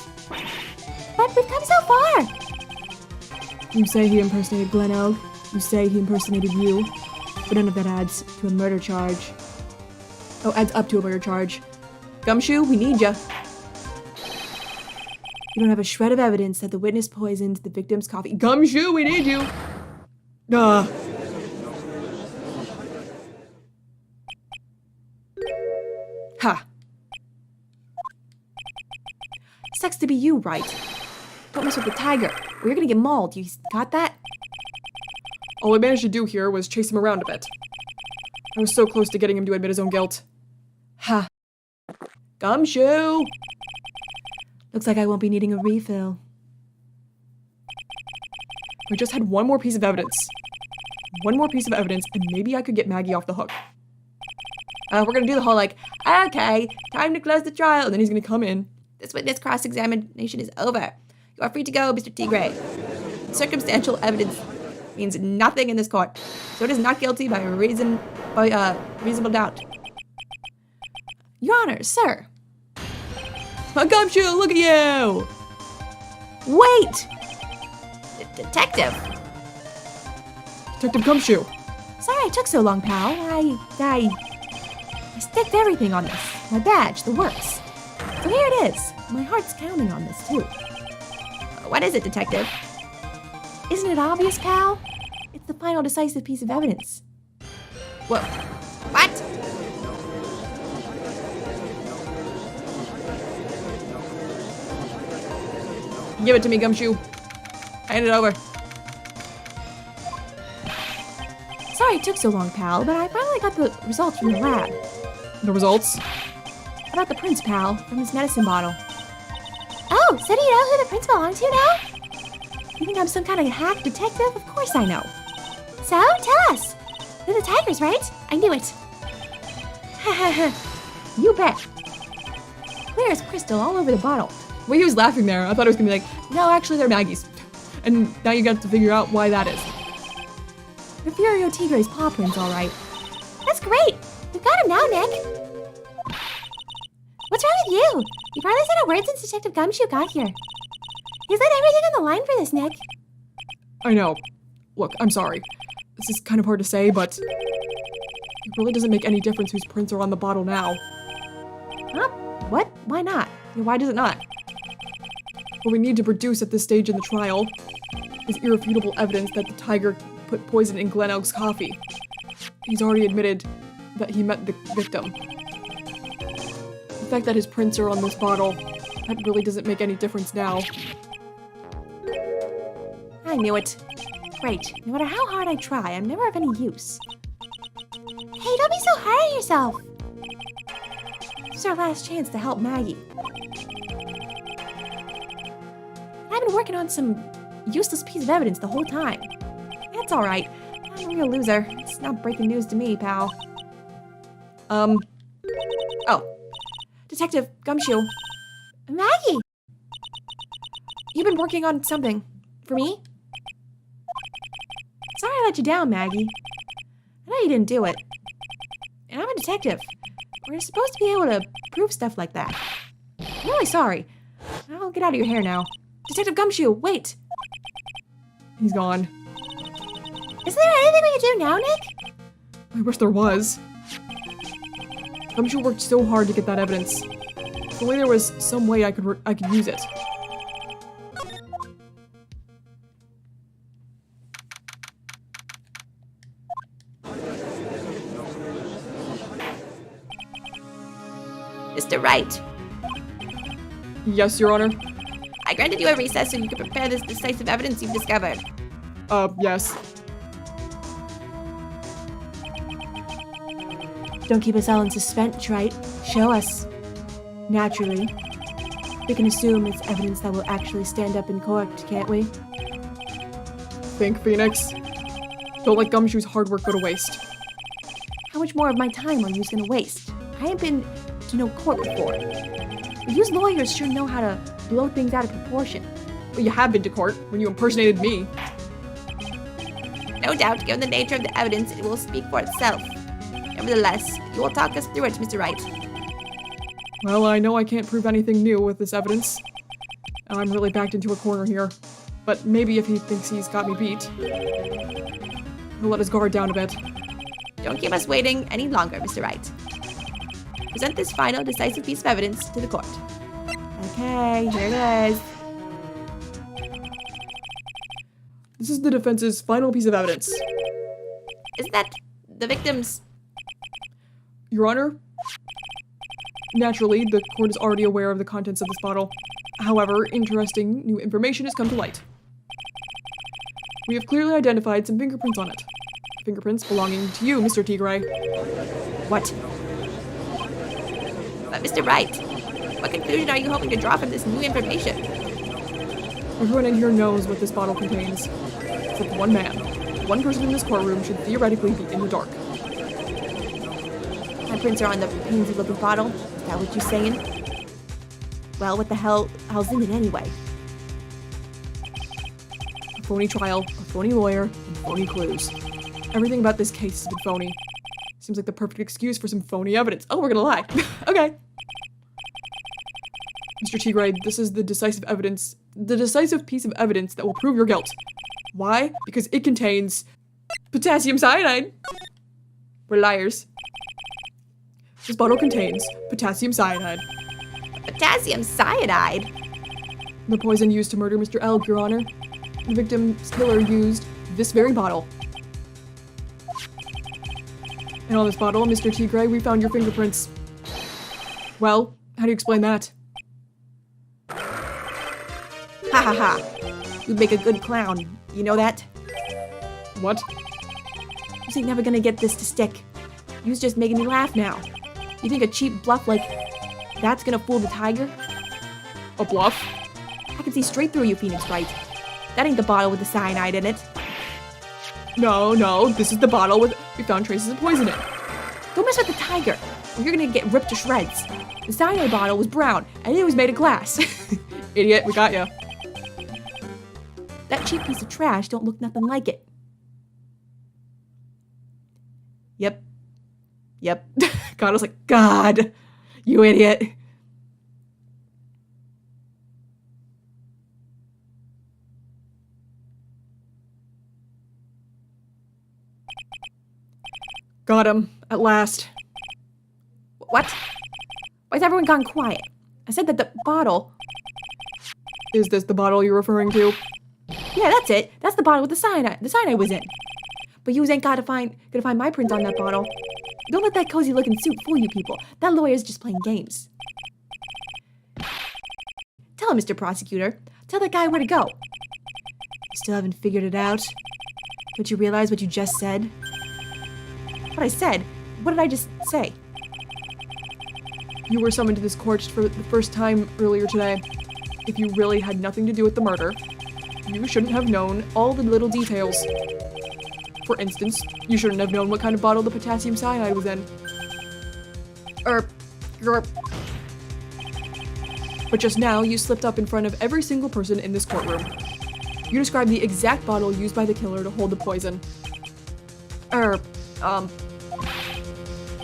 But we've come so far! You say he impersonated Glen Elg. You say he impersonated you. But none of that adds to a murder charge. Oh, adds up to a murder charge. Gumshoe, we need ya. You don't have a shred of evidence that the witness poisoned the victim's coffee. Gumshoe, we need you. Ha. Sucks to be you, Wright. Don't mess with the tiger, or you're gonna get mauled. You got that? All I managed to do here was chase him around a bit. I was so close to getting him to admit his own guilt. Ha. Gumshoe! Looks like I won't be needing a refill. I just had one more piece of evidence. One more piece of evidence, and maybe I could get Maggey off the hook. We're gonna do the whole like, okay, time to close the trial, and then he's gonna come in. This witness cross-examination is over. You are free to go, Mr. Tigre. Circumstantial evidence means nothing in this court, so it is not guilty by reasonable doubt. Your Honor, sir. Gumshoe, look at you! Wait! Detective! Detective Gumshoe. Sorry it took so long, pal. I sticked everything on this. My badge, the works. So here it is. My heart's counting on this, too. What is it, Detective? Isn't it obvious, pal? It's the final decisive piece of evidence. Whoa. What? Give it to me, Gumshoe. Hand it over. Sorry it took so long, pal, but I finally got the results from the lab. The results? About the prince, pal, from this medicine bottle. Oh, so do you know who the prince belongs to now? You think I'm some kind of hack detective? Of course I know. So, tell us. They're the tigers, right? I knew it. You bet. Clear as crystal all over the bottle. Well, he was laughing there. I thought it was gonna be like, no, actually, they're Maggie's. And now you got to figure out why that is. The Furio Tigre's paw prints, all right. That's great. We've got him now, Nick. What's wrong with you? You've hardly said a word since Detective Gumshoe got here. He's laid everything on the line for this, Nick. I know. Look, I'm sorry. This is kind of hard to say, but it really doesn't make any difference whose prints are on the bottle now. Huh? What? Why not? Why does it not? What we need to produce at this stage in the trial is irrefutable evidence that the tiger put poison in Glen Elk's coffee. He's already admitted that he met the victim. The fact that his prints are on this bottle, that really doesn't make any difference now. I knew it. Great. No matter how hard I try, I'm never of any use. Hey, don't be so hard on yourself. This is our last chance to help Maggey. I've been working on some useless piece of evidence the whole time. That's all right. I'm a real loser. It's not breaking news to me, pal. Oh. Detective Gumshoe. Maggey! You've been working on something. For me? Sorry I let you down, Maggey. I know you didn't do it. And I'm a detective. We're supposed to be able to prove stuff like that. I'm really sorry. I'll get out of your hair now. Detective Gumshoe, wait! He's gone. Is there anything we can do now, Nick? I wish there was. Gumshoe worked so hard to get that evidence. If only there was some way I could use it. Mr. Wright, Yes, Your Honor. I granted you a recess so you could prepare this decisive evidence you've discovered. Yes. Don't keep us all in suspense, Wright. Show us. Naturally. We can assume it's evidence that will actually stand up in court, can't we? Think, Phoenix. Don't let Gumshoe's hard work go to waste. How much more of my time are you going to waste? I ain't been to no court before. But you lawyers sure know how to blow things out of proportion. Well, you have been to court when you impersonated me. No doubt, given the nature of the evidence, it will speak for itself. Nevertheless, you will talk us through it, Mr. Wright. Well, I know I can't prove anything new with this evidence. I'm really backed into a corner here. But maybe if he thinks he's got me beat, he'll let his guard down a bit. Don't keep us waiting any longer, Mr. Wright. Present this final decisive piece of evidence to the court. Okay, here it is. This is the defense's final piece of evidence. Isn't that the victim's... Your Honor, naturally, the court is already aware of the contents of this bottle. However, interesting new information has come to light. We have clearly identified some fingerprints on it. Fingerprints belonging to you, Mr. Tigre. What? But Mr. Wright, what conclusion are you hoping to draw from this new information? Everyone in here knows what this bottle contains. Except one man. One person in this courtroom should theoretically be in the dark. My prints are on the pansy-looking bottle. Is that what you're saying? Well, what the hell's in it anyway? A phony trial, a phony lawyer, and phony clues. Everything about this case has been phony. Seems like the perfect excuse for some phony evidence. Oh, we're gonna lie. Okay. Mr. Tigray, this is the decisive piece of evidence that will prove your guilt. Why? Because it contains potassium cyanide. We're liars. This bottle contains potassium cyanide. Potassium cyanide? The poison used to murder Mr. Elg, Your Honor. The victim's killer used this very bottle. And on this bottle, Mr. Tigray, we found your fingerprints. Well, how do you explain that? Ha ha ha. You'd make a good clown. You know that? What? You ain't never gonna get this to stick. You's just making me laugh now. You think a cheap bluff like that's gonna fool the tiger? A bluff? I can see straight through you, Phoenix Wright. That ain't the bottle with the cyanide in it. No, this is the bottle with we found traces of poison in. Don't mess with the tiger, or you're gonna get ripped to shreds. The cyanide bottle was brown, and it was made of glass. Idiot, we got ya. That cheap piece of trash don't look nothing like it. Yep. God, I was like, God, you idiot. Got him, at last. What? Why's everyone gone quiet? I said that the bottle... Is this the bottle you're referring to? Yeah, that's it. That's the bottle with the cyanide. The cyanide was in. But you ain't gonna find my print on that bottle. Don't let that cozy-looking suit fool you people. That lawyer's just playing games. Tell him, Mr. Prosecutor. Tell that guy where to go. Still haven't figured it out? Don't you realize what you just said? What I said? What did I just say? You were summoned to this court for the first time earlier today. If you really had nothing to do with the murder, you shouldn't have known all the little details. For instance, you shouldn't have known what kind of bottle the potassium cyanide was in. But just now, you slipped up in front of every single person in this courtroom. You described the exact bottle used by the killer to hold the poison.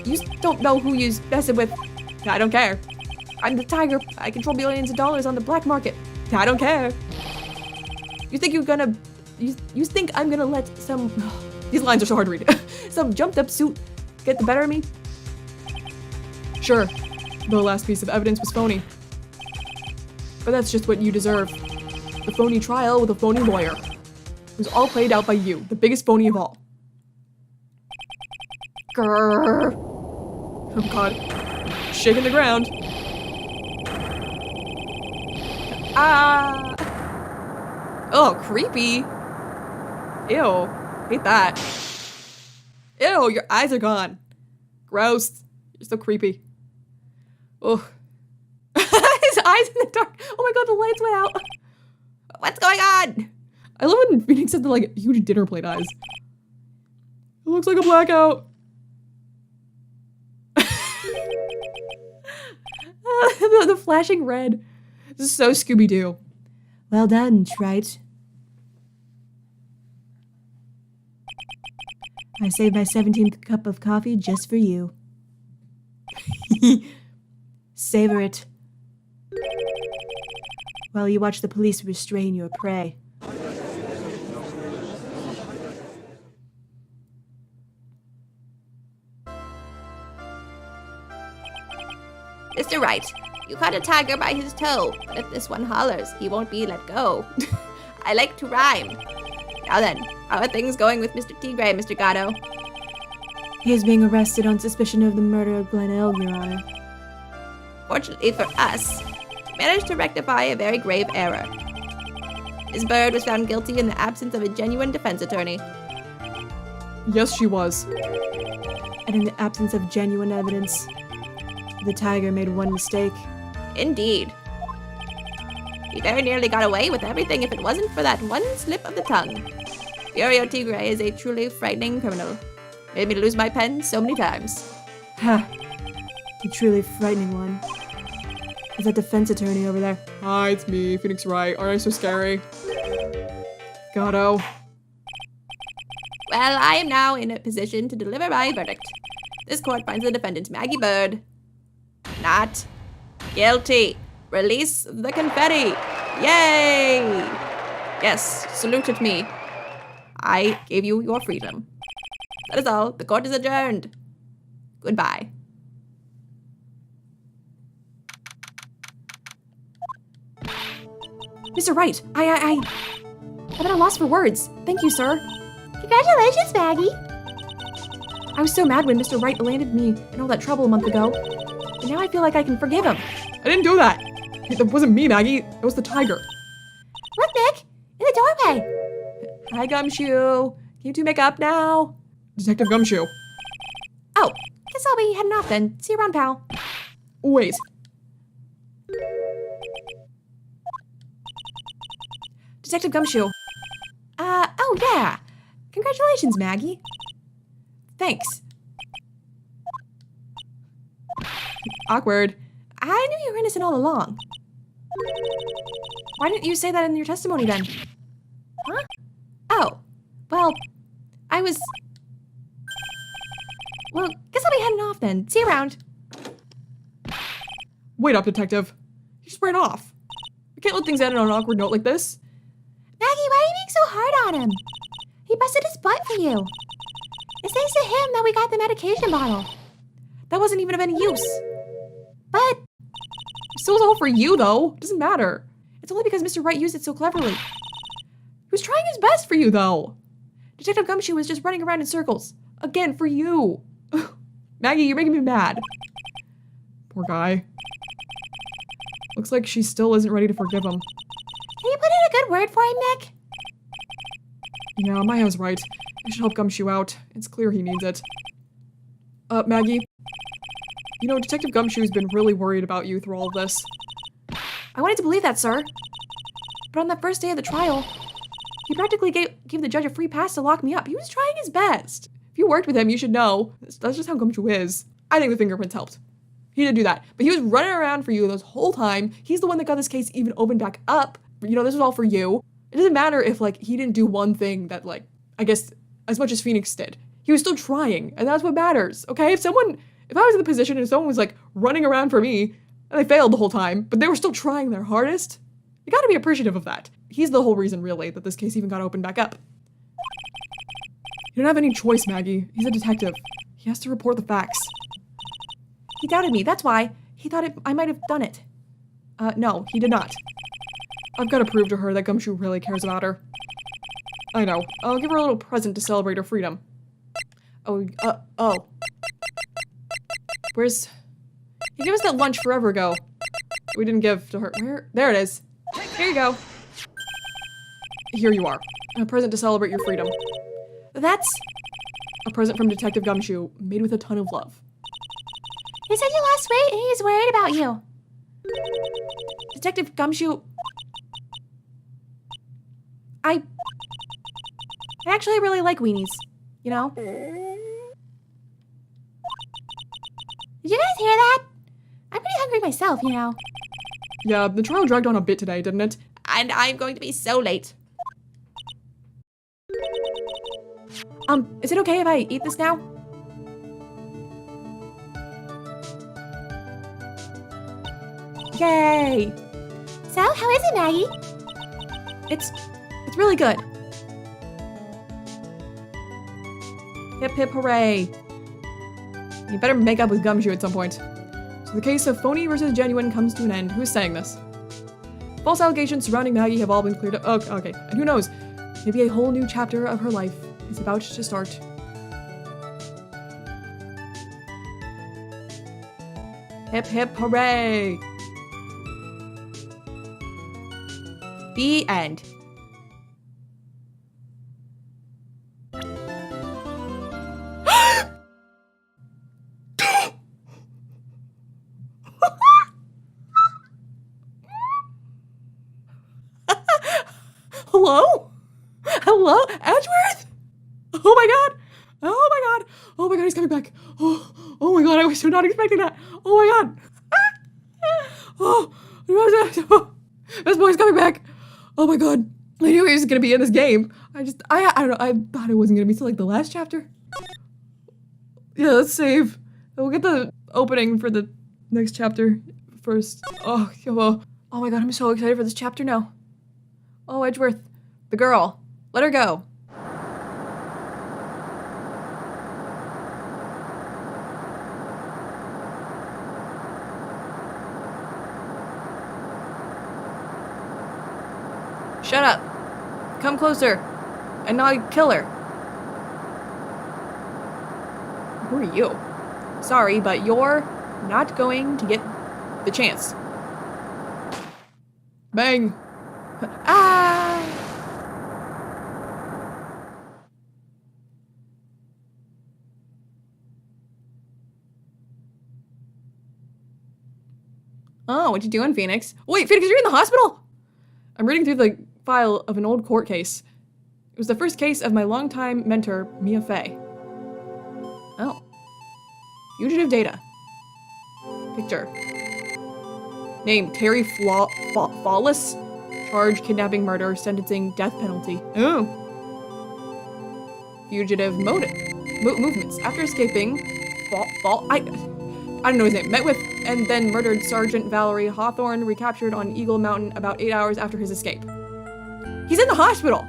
You don't know who you's messing with. I don't care. I'm the tiger. I control billions of dollars on the black market. I don't care. You think you think I'm gonna let some... These lines are so hard to read. some jumped up suit get the better of me? Sure, the last piece of evidence was phony. But that's just what you deserve. The phony trial with a phony lawyer. It was all played out by you, the biggest phony of all. Grrr. Oh god. Shaking the ground. Ah! Oh, creepy. Ew. Hate that. Ew, your eyes are gone. Gross. You're so creepy. Ugh. His eyes in the dark. Oh my god, the lights went out. What's going on? I love when Phoenix said the like huge dinner plate eyes. It looks like a blackout. the flashing red. This is so Scooby-Doo. Well done, Wright. I saved my 17th cup of coffee just for you. Savor it. While you watch the police restrain your prey. Mr. Wright, you caught a tiger by his toe, but if this one hollers, he won't be let go. I like to rhyme. Now then, how are things going with Mr. Tigray, Mr. Gatto? He is being arrested on suspicion of the murder of Glen Elg, Your Honor. Fortunately for us, he managed to rectify a very grave error. Miss Bird was found guilty in the absence of a genuine defense attorney. Yes, she was. And in the absence of genuine evidence, the tiger made one mistake. Indeed. He very nearly got away with everything if it wasn't for that one slip of the tongue. Furio Tigre is a truly frightening criminal. Made me lose my pen so many times. Ha! A truly frightening one. Is that defense attorney over there? Hi, it's me, Phoenix Wright. Aren't I so scary? Gato. Well, I am now in a position to deliver my verdict. This court finds the defendant, Maggey Bird, not guilty. Release the confetti. Yay! Yes, salute at me. I gave you your freedom. That is all. The court is adjourned. Goodbye. Mr. Wright, I'm at a loss for words. Thank you, sir. Congratulations, Maggey. I was so mad when Mr. Wright landed me in all that trouble a month ago. And now I feel like I can forgive him. I didn't do that. It wasn't me, Maggey. It was the tiger. Look, Nick, in the doorway. Hi, Gumshoe. Can you two make up now? Detective Gumshoe. Oh, guess I'll be heading off then. See you around, pal. Wait. Detective Gumshoe. Oh yeah. Congratulations, Maggey. Thanks. Awkward. I knew you were innocent all along. Why didn't you say that in your testimony then? Huh? Oh, well, I was... Well, guess I'll be heading off then. See you around. Wait up, Detective. He just ran off. We can't let things end on an awkward note like this. Maggey, why are you being so hard on him? He busted his butt for you. It's thanks to him that we got the medication bottle. That wasn't even of any use. But It still was all for you, though. It doesn't matter. It's only because Mr. Wright used it so cleverly. He was trying his best for you, though. Detective Gumshoe was just running around in circles. Again, for you. Maggey, you're making me mad. Poor guy. Looks like she still isn't ready to forgive him. can you put in a good word for him, Nick? Yeah, Maya's right. I should help Gumshoe out. It's clear he needs it. Maggey. You know, Detective Gumshoe's been really worried about you through all of this. I wanted to believe that, sir. But on that first day of the trial, he practically gave the judge a free pass to lock me up. He was trying his best. If you worked with him, you should know. That's just how Gumshoe is. I think the fingerprints helped. He didn't do that. But he was running around for you this whole time. He's the one that got this case even opened back up. You know, this was all for you. It doesn't matter if, like, he didn't do one thing that, like, I guess, as much as Phoenix did. He was still trying, and that's what matters, okay? If I was in the position and someone was, like, running around for me, and they failed the whole time, but they were still trying their hardest, you gotta be appreciative of that. He's the whole reason, really, that this case even got opened back up. You don't have any choice, Maggey. He's a detective. He has to report the facts. He doubted me, that's why. He thought I might have done it. No, he did not. I've got to prove to her that Gumshoe really cares about her. I know. I'll give her a little present to celebrate her freedom. Oh. Where's... He gave us that lunch forever ago. We didn't give to her. Where? There it is. Here you go. Here you are. A present to celebrate your freedom. That's... A present from Detective Gumshoe, made with a ton of love. He said you lost weight and he's worried about you. Detective Gumshoe... I actually really like weenies, you know? Did you guys hear that? I'm pretty hungry myself, you know. Yeah, the trial dragged on a bit today, didn't it? And I'm going to be so late. Is it okay if I eat this now? Yay! So, how is it, Maggey? It's really good. Hip hip hooray. You better make up with Gumshoe at some point. So the case of phony versus genuine comes to an end. Who's saying this? False allegations surrounding Maggey have all been cleared up. Oh, okay. And who knows? Maybe a whole new chapter of her life is about to start. Hip hip hooray! The end. Hello? Hello? Edgeworth? Oh my god. Oh my god. Oh my god, he's coming back. Oh my god, I was not expecting that. Oh my god. Oh, this boy's coming back. Oh my god. I knew he was gonna be in this game. I don't know. I thought it wasn't gonna be till like the last chapter. Yeah, let's save. We'll get the opening for the next chapter first. Oh my god, I'm so excited for this chapter now. Oh, Edgeworth. The girl. Let her go. Shut up. Come closer. And not kill her. Who are you? Sorry, but you're not going to get the chance. Bang. Ah! Oh, what you doing, Phoenix? Wait, Phoenix, you're in the hospital? I'm reading through the file of an old court case. It was the first case of my longtime mentor, Mia Fey. Oh. Fugitive data. Picture. Name, Terry Flawless. Charge, kidnapping, murder, sentencing, death penalty. Oh. Fugitive movements. After escaping, I don't know his name. Met with and then murdered Sergeant Valerie Hawthorne, recaptured on Eagle Mountain about 8 hours after his escape. He's in the hospital!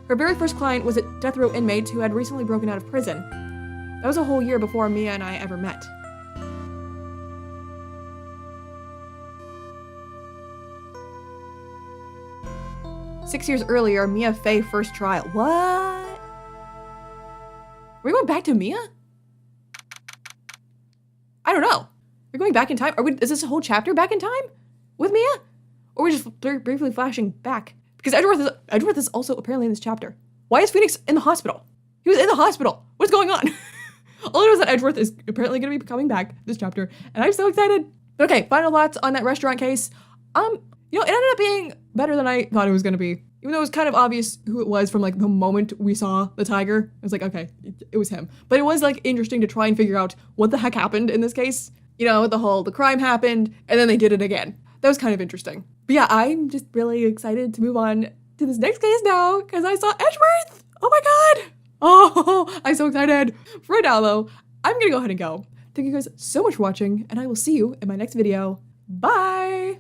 Her very first client was a death row inmate who had recently broken out of prison. That was a whole year before Mia and I ever met. Six years earlier, Mia Fey first trial. What? Are we going back to Mia? I don't know. We're going back in time? Is this a whole chapter back in time? With Mia? Or are we just briefly flashing back? Because Edgeworth is also apparently in this chapter. Why is Phoenix in the hospital? He was in the hospital. What's going on? All I know is that Edgeworth is apparently going to be coming back this chapter, and I'm so excited. But okay, final thoughts on that restaurant case. It ended up being better than I thought it was going to be. Even though it was kind of obvious who it was from like the moment we saw the tiger. I was like, okay, it was him. But it was like interesting to try and figure out what the heck happened in this case. You know, the crime happened, and then they did it again. That was kind of interesting. But yeah, I'm just really excited to move on to this next case now, because I saw Edgeworth! Oh my god! Oh, I'm so excited. For right now, though, I'm gonna go ahead and go. Thank you guys so much for watching, and I will see you in my next video. Bye!